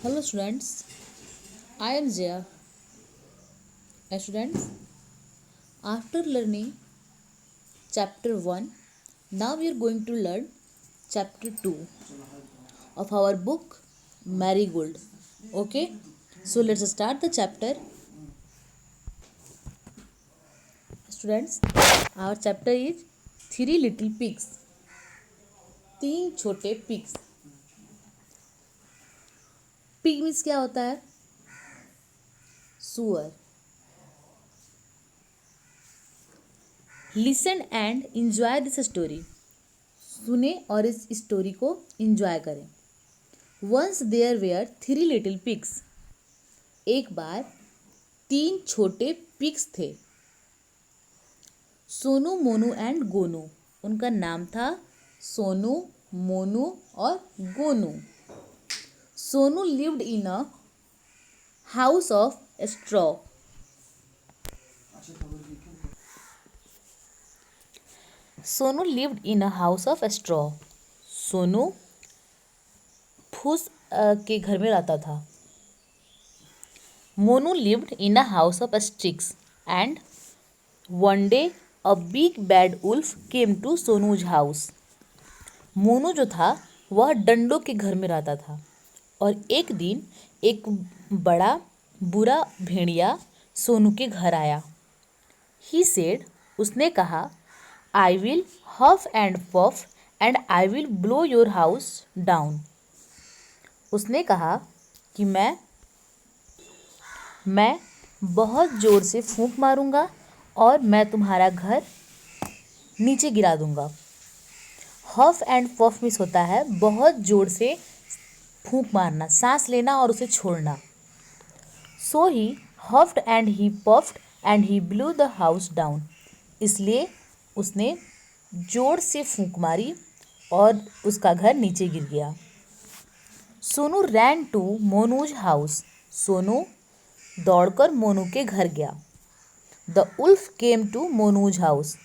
Hello students, I am Jaya. Students, after learning chapter 1, now we are going to learn chapter 2 of our book Marigold. Okay, so let's start the chapter. Students, our chapter is Three Little Pigs. तीन छोटे pigs. Pig means क्या होता है? सुअर. Listen and enjoy this story. सुने और इस story को इंजॉय करें. Once there were three little pigs. एक बार तीन छोटे पिग्स थे. सोनू, मोनू एंड गोनू. उनका नाम था सोनू, मोनू और Gonu. Sonu lived in a house of straw. Sonu lived in a house of straw. Sonu फूस के घर में रहता था. Monu lived in a house of sticks and one day a big bad wolf came to Sonu's house. Monu जो था वह डंडों के घर में रहता था और एक दिन एक बड़ा बुरा भेड़िया सोनू के घर आया. ही सेड, उसने कहा, I will huff and puff and I will blow your house down. उसने कहा कि मैं बहुत ज़ोर से फूंक मारूंगा और मैं तुम्हारा घर नीचे गिरा दूंगा. हफ एंड पफ मीन्स होता है बहुत ज़ोर से फूंक मारना, सांस लेना और उसे छोड़ना. So he huffed and he puffed and he blew the house down. इसलिए उसने जोर से फूंक मारी और उसका घर नीचे गिर गया. Sonu ran to Monu's house. Sonu दौड़कर मोनू के घर गया. The wolf came to Monu's house.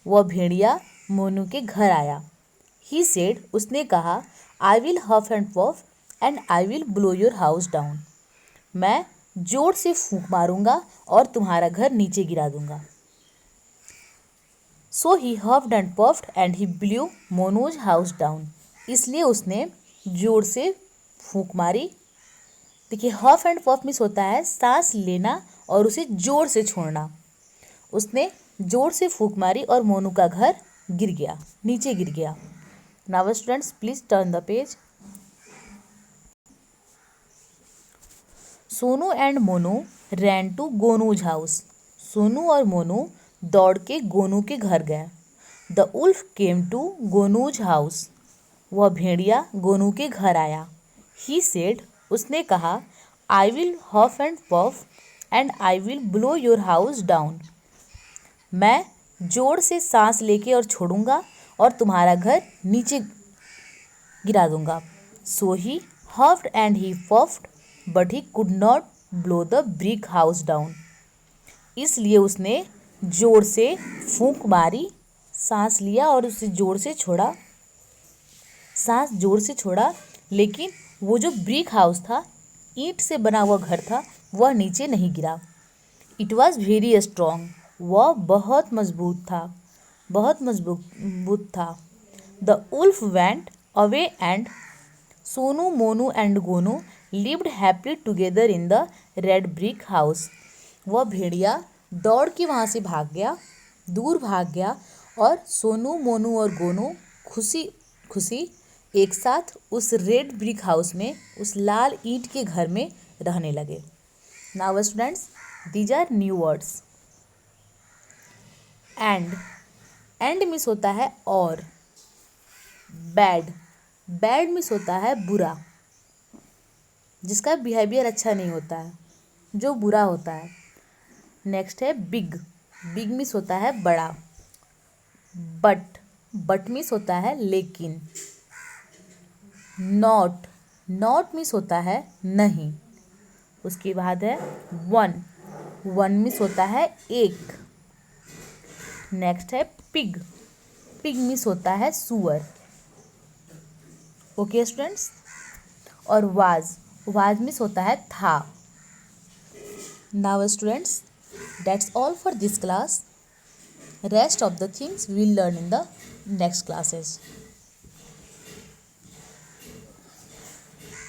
वह भेड़िया मोनू के घर आया. ही सेड, उसने कहा, I will huff and puff and I will blow your house down. मैं जोर से फूंक मारूंगा और तुम्हारा घर नीचे गिरा दूंगा. So he huffed and puffed and he blew Monu's house down. इसलिए उसने जोर से फूंक मारी. देखिए, हफ एंड पफ मीन्स होता है सांस लेना और उसे जोर से छोड़ना. उसने जोर से फूंक मारी और मोनू का घर गिर गया, नीचे गिर गया. Now students, please turn the page. Sonu and Monu ran to Gonu's house. Sonu और मोनू दौड़ के गोनू के घर गए. The wolf came to Gonu's house. वह भेड़िया गोनू के घर आया. ही सेड, उसने कहा, I will huff and puff and I will blow your house down. मैं जोर से सांस लेके और छोड़ूंगा और तुम्हारा घर नीचे गिरा दूंगा. So he huffed and he puffed but he could not blow the brick house down. इसलिए उसने जोर से फूंक मारी, सांस लिया और उसे जोर से छोड़ा, सांस जोर से छोड़ा, लेकिन वो जो ब्रिक हाउस था, ईंट से बना हुआ घर था, वह नीचे नहीं गिरा. It was very strong. वह बहुत मजबूत था, बहुत मजबूत था. The wolf went away and Sonu, Monu and Gonu lived happy together in the red brick house. वह भेड़िया दौड़ के वहाँ से भाग गया, दूर भाग गया और सोनू, मोनू और गोनू खुशी खुशी एक साथ उस रेड ब्रिक हाउस में, उस लाल ईंट के घर में रहने लगे. Now students, these are new words. And means होता है और. बैड मीन्स होता है बुरा, जिसका बिहेवियर अच्छा नहीं होता है, जो बुरा होता है. नेक्स्ट है बिग. बिग मीन्स होता है बड़ा. बट मीन्स होता है लेकिन. नॉट मीन्स होता है नहीं. उसके बाद है वन मीन्स होता है एक. नेक्स्ट है पिग मीन्स होता है सुअर. Okay students. और वाज वाज मिस होता है था। Now students, that's all for this class. Rest of the things we'll learn in the next classes.